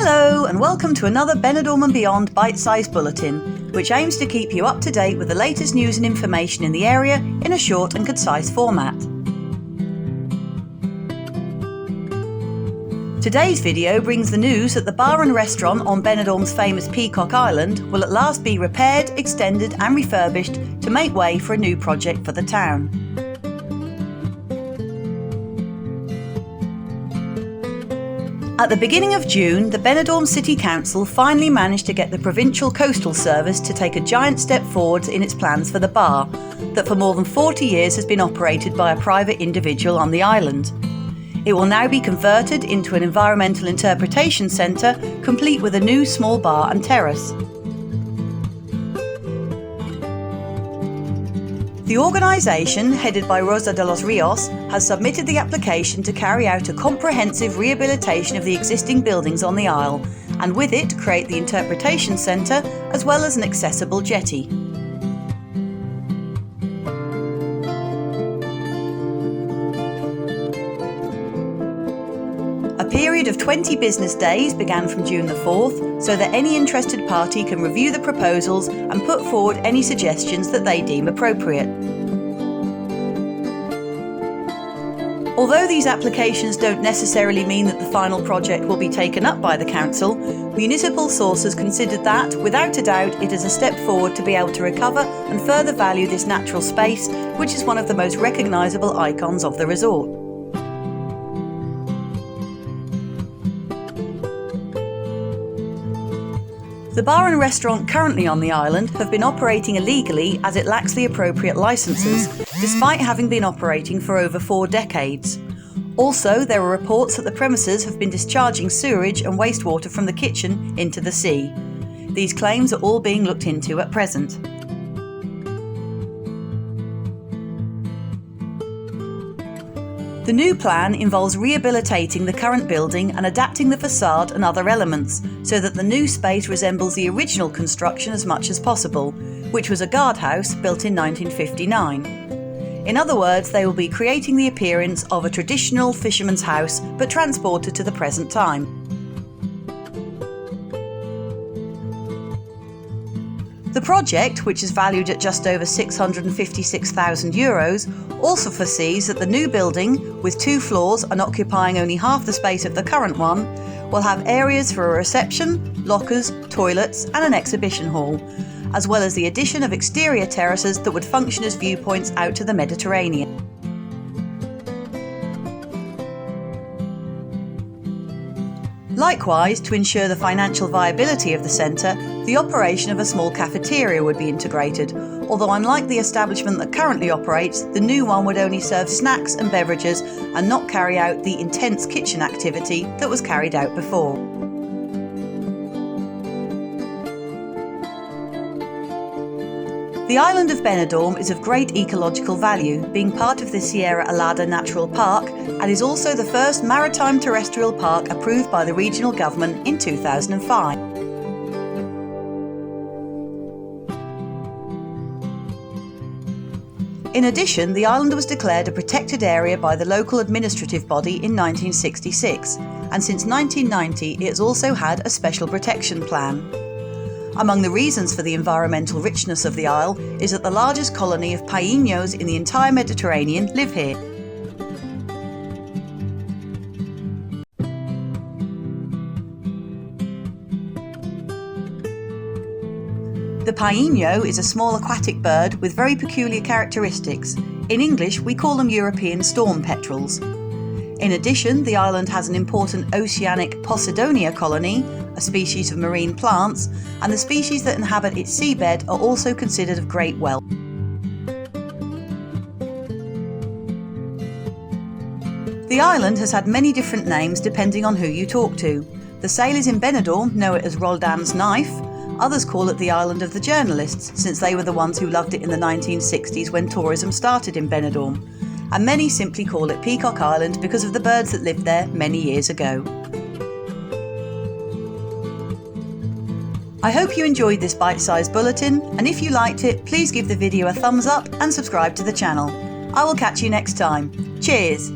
Hello and welcome to another Benidorm and Beyond BiteSize Bulletin, which aims to keep you up to date with the latest news and information in the area in a short and concise format. Today's video brings the news that the bar and restaurant on Benidorm's famous Peacock Island will at last be repaired, extended and refurbished to make way for a new project for the town. At the beginning of June, the Benidorm City Council finally managed to get the Provincial Coastal Service to take a giant step forward in its plans for the bar, that for more than 40 years has been operated by a private individual on the island. It will now be converted into an environmental interpretation centre, complete with a new small bar and terrace. The organisation, headed by Rosa de los Rios, has submitted the application to carry out a comprehensive rehabilitation of the existing buildings on the isle, and with it create the interpretation centre as well as an accessible jetty. A period of 20 business days began from June the 4th, so that any interested party can review the proposals and put forward any suggestions that they deem appropriate. Although these applications don't necessarily mean that the final project will be taken up by the council, municipal sources considered that, without a doubt, it is a step forward to be able to recover and further value this natural space, which is one of the most recognisable icons of the resort. The bar and restaurant currently on the island have been operating illegally as it lacks the appropriate licences, despite having been operating for over 4 decades. Also, there are reports that the premises have been discharging sewage and wastewater from the kitchen into the sea. These claims are all being looked into at present. The new plan involves rehabilitating the current building and adapting the facade and other elements so that the new space resembles the original construction as much as possible, which was a guardhouse built in 1959. In other words, they will be creating the appearance of a traditional fisherman's house but transported to the present time. The project, which is valued at just over €656,000, also foresees that the new building, with 2 floors and occupying only half the space of the current one, will have areas for a reception, lockers, toilets and an exhibition hall, as well as the addition of exterior terraces that would function as viewpoints out to the Mediterranean. Likewise, to ensure the financial viability of the centre, the operation of a small cafeteria would be integrated, although unlike the establishment that currently operates, the new one would only serve snacks and beverages and not carry out the intense kitchen activity that was carried out before. The island of Benidorm is of great ecological value, being part of the Sierra Alada Natural Park, and is also the first maritime terrestrial park approved by the regional government in 2005. In addition, the island was declared a protected area by the local administrative body in 1966, and since 1990 it has also had a special protection plan. Among the reasons for the environmental richness of the isle is that the largest colony of paíños in the entire Mediterranean live here. The paíño is a small aquatic bird with very peculiar characteristics. In English, we call them European storm petrels. In addition, the island has an important oceanic Posidonia colony, a species of marine plants, and the species that inhabit its seabed are also considered of great wealth. The island has had many different names depending on who you talk to. The sailors in Benidorm know it as Roldan's Knife. Others call it the island of the journalists, since they were the ones who loved it in the 1960s when tourism started in Benidorm. And many simply call it Peacock Island because of the birds that lived there many years ago. I hope you enjoyed this bite-sized bulletin, and if you liked it, please give the video a thumbs up and subscribe to the channel. I will catch you next time. Cheers!